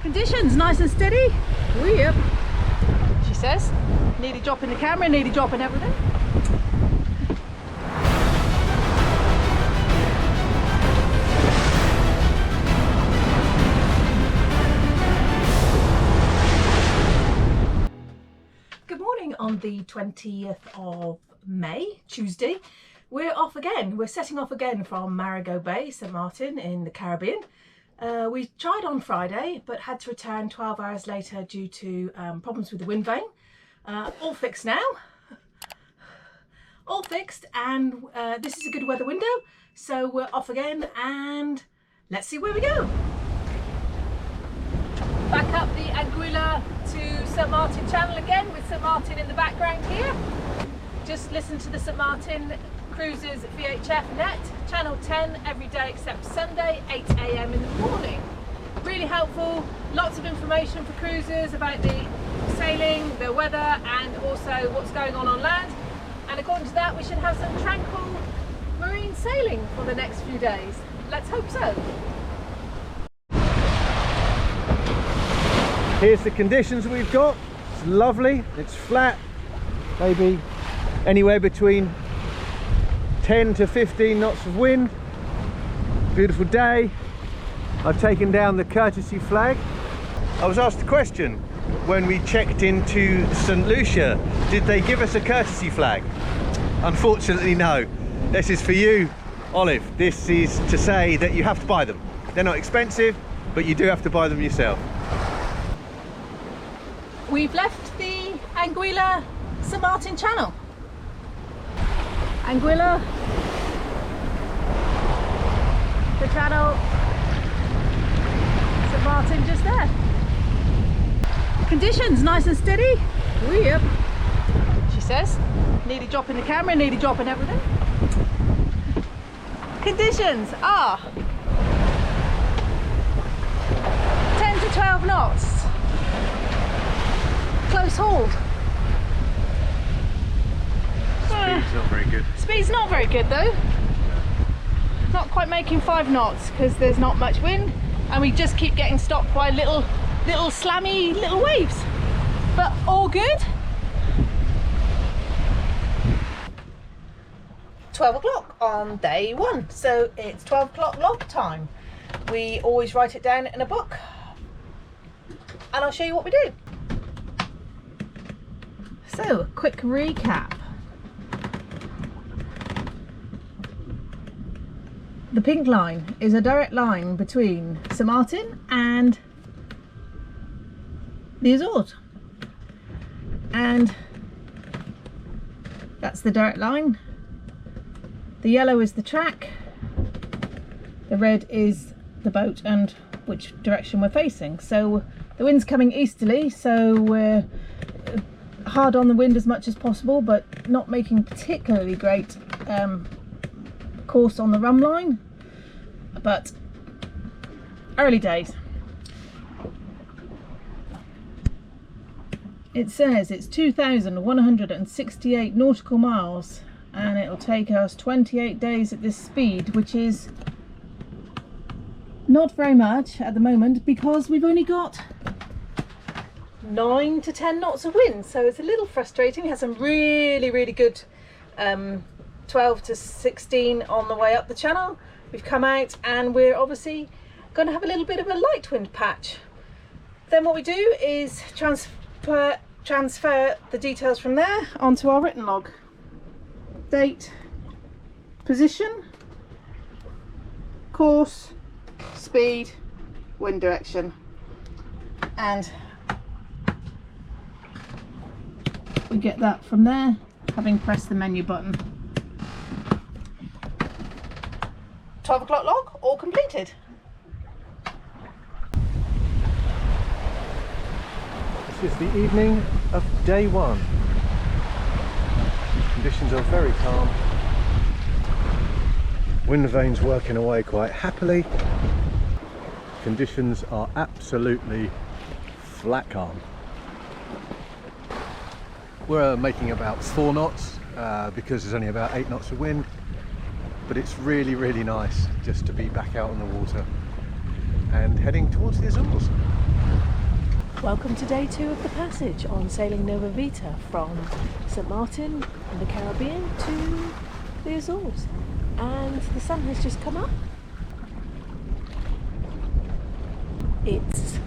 Conditions nice and steady. Yep. She says. Nearly dropping the camera, nearly dropping everything. Good morning on the 20th of May, Tuesday. We're off again. We're setting off again from Marigot Bay, St Martin in the Caribbean. We tried on Friday but had to return 12 hours later due to problems with the wind vane. All fixed now. All fixed, and this is a good weather window, so we're off again and let's see where we go. Back up the Anguilla to St Martin Channel again with St Martin in the background here. Just listen to the St Martin Cruises VHF net, channel 10 every day except Sunday, 8 AM in the morning. Really helpful, lots of information for cruisers about the sailing, the weather, and also what's going on land. And according to that, we should have some tranquil marine sailing for the next few days. Let's hope so. Here's the conditions we've got. It's lovely, it's flat, maybe anywhere between 10 to 15 knots of wind. Beautiful day. I've taken down the courtesy flag. I was asked a question when we checked into St Lucia, did they give us a courtesy flag? Unfortunately no. This is for you, Olive. This is to say that you have to buy them. They're not expensive, but you do have to buy them yourself. We've left the Anguilla St Martin Channel. Anguilla, the channel, St Martin just there. Conditions nice and steady. Yep. She says. Nearly dropping the camera, nearly dropping everything. Conditions are 10 to 12 knots. Close hauled. Speed's not very good. Speed's not very good though. Not quite making 5 knots because there's not much wind, and we just keep getting stopped by little slammy little waves. But all good. 12 o'clock on day 1, so it's 12 o'clock log time. We always write it down in a book, and I'll show you what we do. So, a quick recap. The pink line is a direct line between St Martin and the Azores, and that's the direct line. The yellow is the track, the red is the boat and which direction we're facing. So the wind's coming easterly, so we're hard on the wind as much as possible, but not making particularly great course on the rum line, but early days. It says it's 2,168 nautical miles and it'll take us 28 days at this speed, which is not very much at the moment because we've only got 9 to 10 knots of wind, so it's a little frustrating. We had some really good 12 to 16 on the way up the channel. We've come out and we're obviously going to have a little bit of a light wind patch. Then what we do is transfer the details from there onto our written log. Date, position, course, speed, wind direction, and we get that from there, having pressed the menu button. 12 o'clock log, all completed. This is the evening of day 1. Conditions are very calm. Wind vane's working away quite happily. Conditions are absolutely flat calm. We're making about 4 knots because there's only about 8 knots of wind, but it's really nice just to be back out on the water and heading towards the Azores. Welcome to day 2 of the passage on sailing Nova Vita from St Martin in the Caribbean to the Azores, and the sun has just come up. It's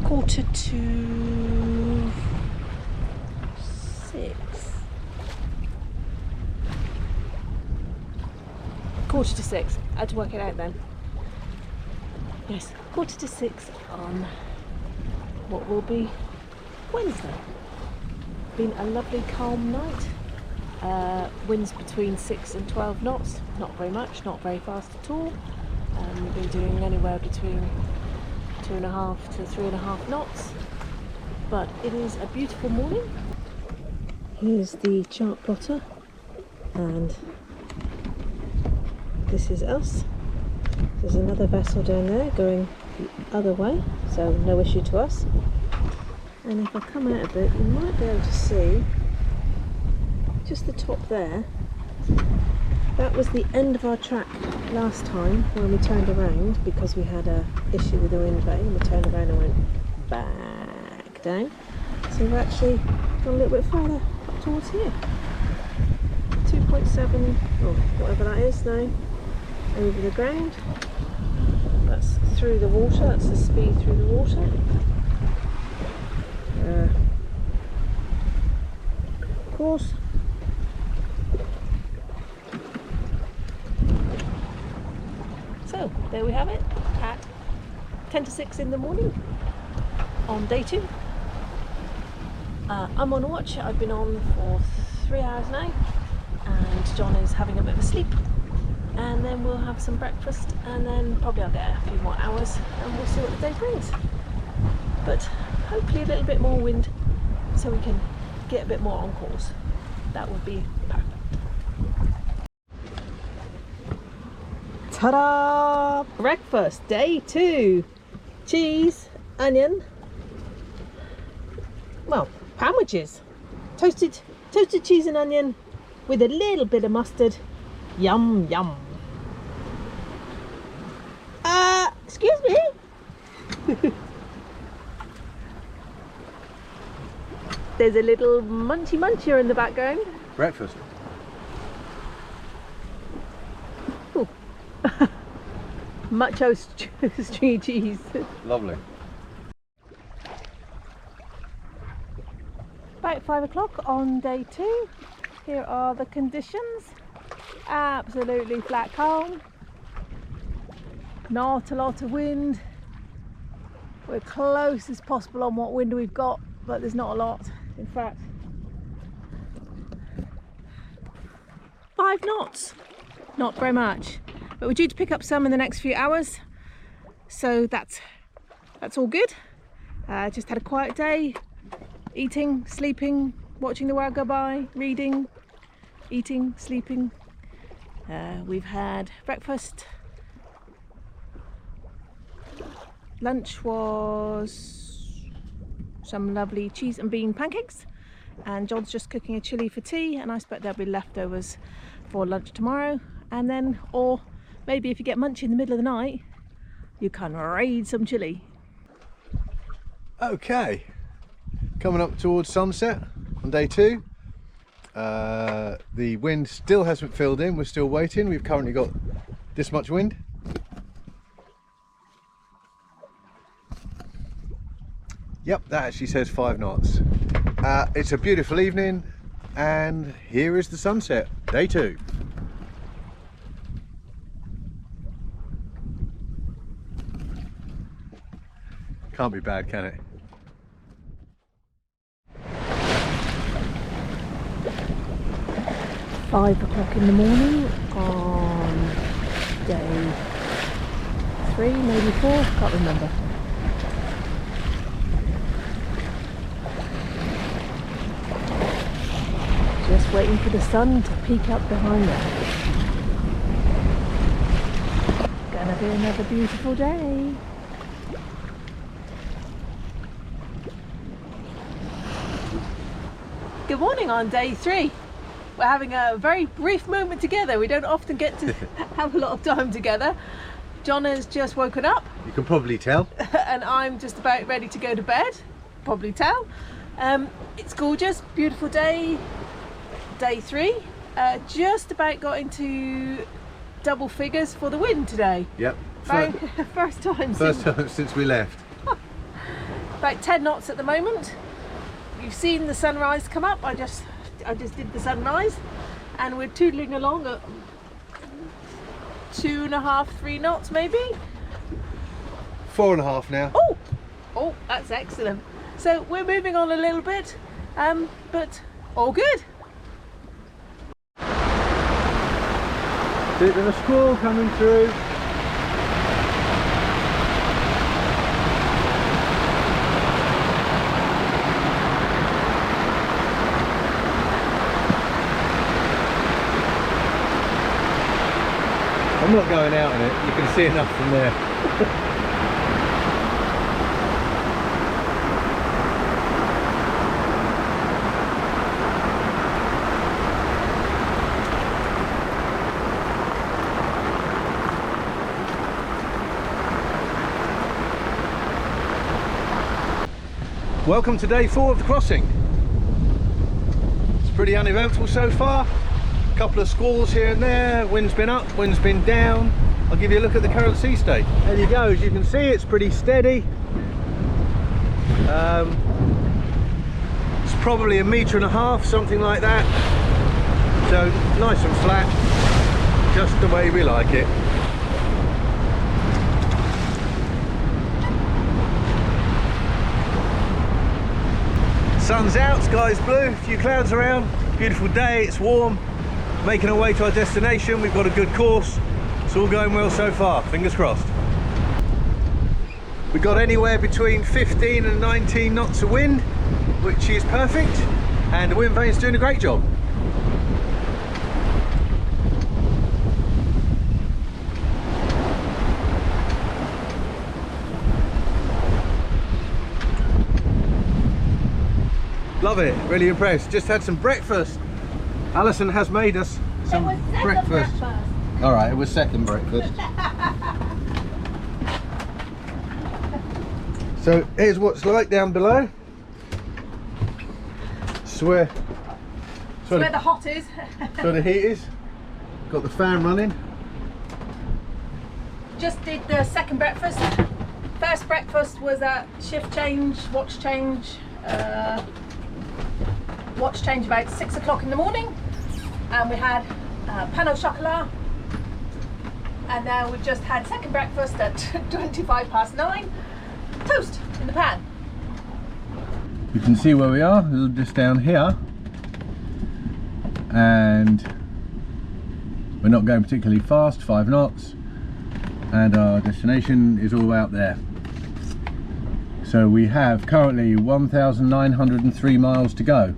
5:45. 5:45. I had to work it out then. Yes, 5:45 on what will be Wednesday. Been a lovely calm night. Winds between 6 and 12 knots. Not very much, not very fast at all. Been doing anywhere between 2.5 to 3.5 knots. But it is a beautiful morning. Here's the chart plotter, and this is us. There's another vessel down there going the other way, so no issue to us. And if I come out a bit, you might be able to see just the top there. That was the end of our track last time when we turned around, because we had a issue with the wind vane. We turned around and went back down. So we've actually gone a little bit further up towards here. 2.7 or whatever that is now over the ground. That's through the water, that's the speed through the water. Course. So there we have it at 10 to 6 in the morning on day 2. I'm on watch. I've been on for 3 hours now, and John is having a bit of a sleep, and then we'll have some breakfast, and then probably I'll get a few more hours and we'll see what the day brings. But hopefully a little bit more wind so we can get a bit more on course. That would be perfect. Ta-da! Breakfast, day 2. Cheese, onion, well, sandwiches. Toasted cheese and onion with a little bit of mustard. Yum, yum. Excuse me? There's a little muncher in the background. Breakfast. Ooh. Macho stringy cheese. Lovely. About 5 o'clock on day 2. Here are the conditions. Absolutely flat calm. Not a lot of wind. We're close as possible on what wind we've got, but there's not a lot. In fact, 5 knots. Not very much. But we're due to pick up some in the next few hours. So that's all good. Just had a quiet day. Eating, sleeping, watching the world go by, reading, eating, sleeping. We've had breakfast. Lunch was some lovely cheese and bean pancakes, and John's just cooking a chilli for tea, and I expect there'll be leftovers for lunch tomorrow. And then, or maybe if you get munchy in the middle of the night, you can raid some chilli. Okay, coming up towards sunset on day 2. The wind still hasn't filled in, we're still waiting. We've currently got this much wind. Yep, that actually says 5 knots. It's a beautiful evening, and here is the sunset, day 2. Can't be bad, can it? Five o'clock in the morning on day 3, maybe 4, can't remember. Just waiting for the sun to peek up behind there. Gonna be another beautiful day. Good morning on day 3. We're having a very brief moment together. We don't often get to have a lot of time together. John has just woken up. You can probably tell. And I'm just about ready to go to bed. Probably tell. It's gorgeous, beautiful day. Day 3. Just about got into double figures for the wind today. Yep. First time since we left. About 10 knots at the moment. You've seen the sunrise come up. I just did the sunrise, and we're tootling along at 2.5, 3 knots maybe. 4.5 now. Oh, that's excellent. So we're moving on a little bit, but all good. Bit of a squall coming through. I'm not going out in it, you can see enough from there. Welcome to day 4 of the crossing. It's pretty uneventful so far. A couple of squalls here and there, wind's been up, wind's been down. I'll give you a look at the current sea state. There you go, as you can see it's pretty steady. It's probably 1.5 meters, something like that. So nice and flat, just the way we like it. Sun's out, sky's blue, a few clouds around, beautiful day, it's warm. Making our way to our destination, we've got a good course. It's all going well so far, fingers crossed. We got anywhere between 15 and 19 knots of wind, which is perfect, and the wind vane's doing a great job. Love it, really impressed. Just had some breakfast. Alison has made us some breakfast. All right, it was second breakfast. So here's what's like down below. It's where the hot is. where the heat is. Got the fan running. Just did the second breakfast. First breakfast was a shift change, watch change. Watch change about 6 o'clock in the morning, and we had pain au chocolat, and now we've just had second breakfast at 9:25, toast in the pan. You can see where we are, just down here, and we're not going particularly fast, 5 knots, and our destination is all out there. So we have currently 1,903 miles to go.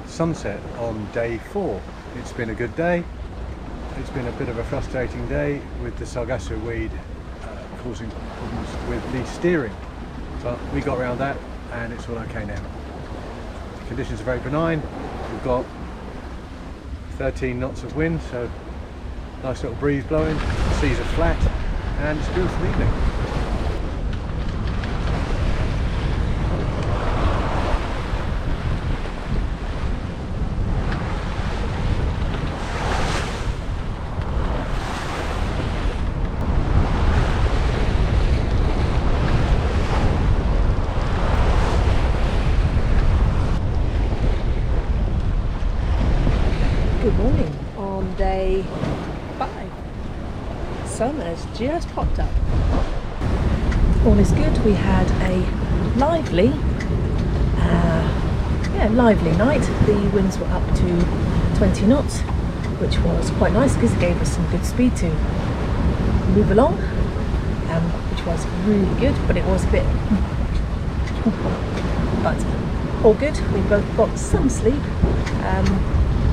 Sunset on day 4. It's been a good day. It's been a bit of a frustrating day with the sargasso weed causing problems with the steering, but we got around that and it's all okay now. The conditions are very benign. We've got 13 knots of wind, so nice little breeze blowing, the seas are flat, and it's a beautiful evening. Good morning on day 5. Sun has just popped up. All is good. We had a lively night. The winds were up to 20 knots, which was quite nice because it gave us some good speed to move along, which was really good, but it was a bit but all good. We both got some sleep.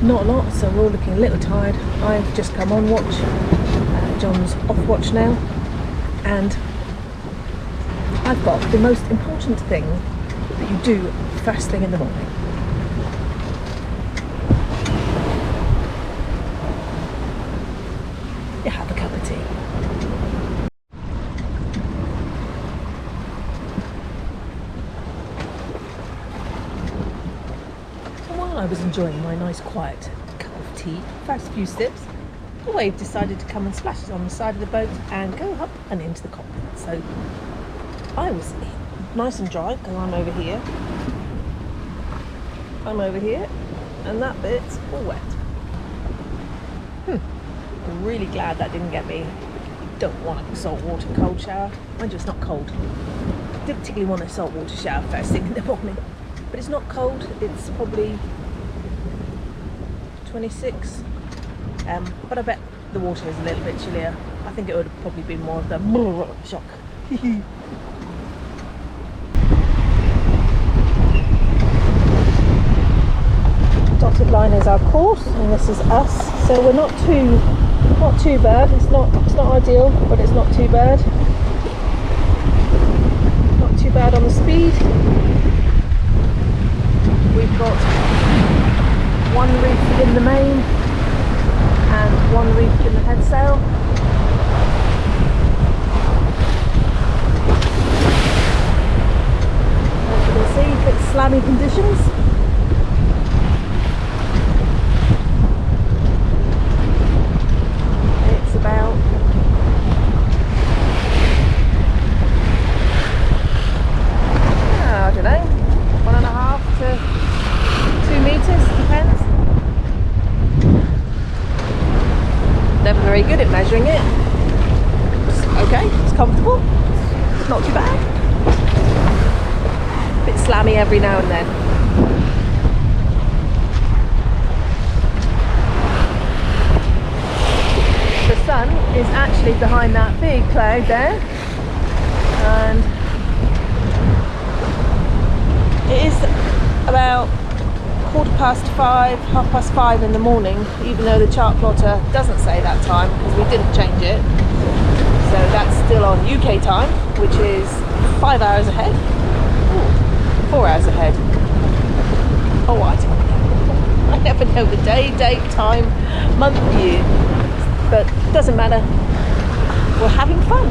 Not a lot, so we're all looking a little tired. I've just come on watch. John's off watch now, and I've got the most important thing that you do first thing in the morning. You have a cup of tea. So while I was enjoying my nice quiet cup of tea, first few sips, the wave decided to come and splash on the side of the boat and go up and into the cockpit. So I was nice and dry because I'm over here. I'm over here, and that bit's all wet. I'm really glad that didn't get me. Don't want a salt water cold shower. Mind you, it's not cold. I didn't particularly want a salt water shower first thing in the morning, but it's not cold. It's probably 26. But I bet the water is a little bit chillier. I think it would have probably been more of the shock. Dotted line is our course, and this is us. So we're not too bad. It's not ideal, but it's not too bad. Not too bad on the speed. We've got one reef in the main and one reef in the head sail. As you can see, a bit slammy conditions. It's about I don't know, 1.5 to 2 meters, depends. Never very good at measuring it. It's okay, it's comfortable, it's not too bad. A bit slammy every now and then. The sun is actually behind that big cloud there, and it is about 5:15, 5:30 in the morning, even though the chart plotter doesn't say that time because we didn't change it. So that's still on UK time, which is 5 hours ahead. Ooh, 4 hours ahead. Oh, I don't know. I never know the day, date, time, month, year. But it doesn't matter. We're having fun.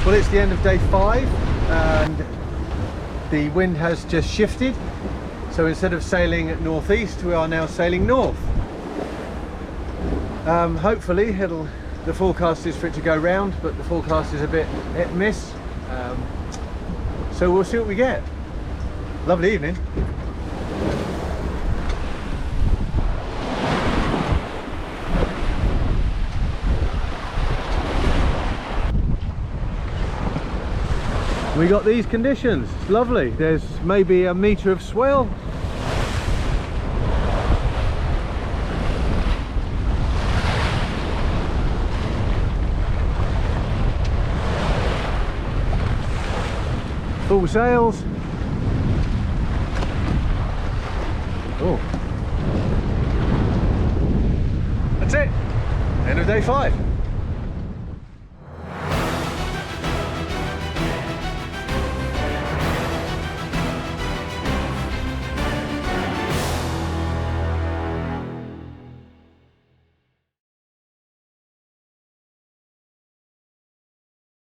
Well, it's the end of day 5 and the wind has just shifted, so instead of sailing northeast we are now sailing north. Hopefully the forecast is for it to go round, but the forecast is a bit hit and miss, so we'll see what we get. Lovely evening. We got these conditions. It's lovely. There's maybe a metre of swell. Full sails. Oh. That's it. End of day 5.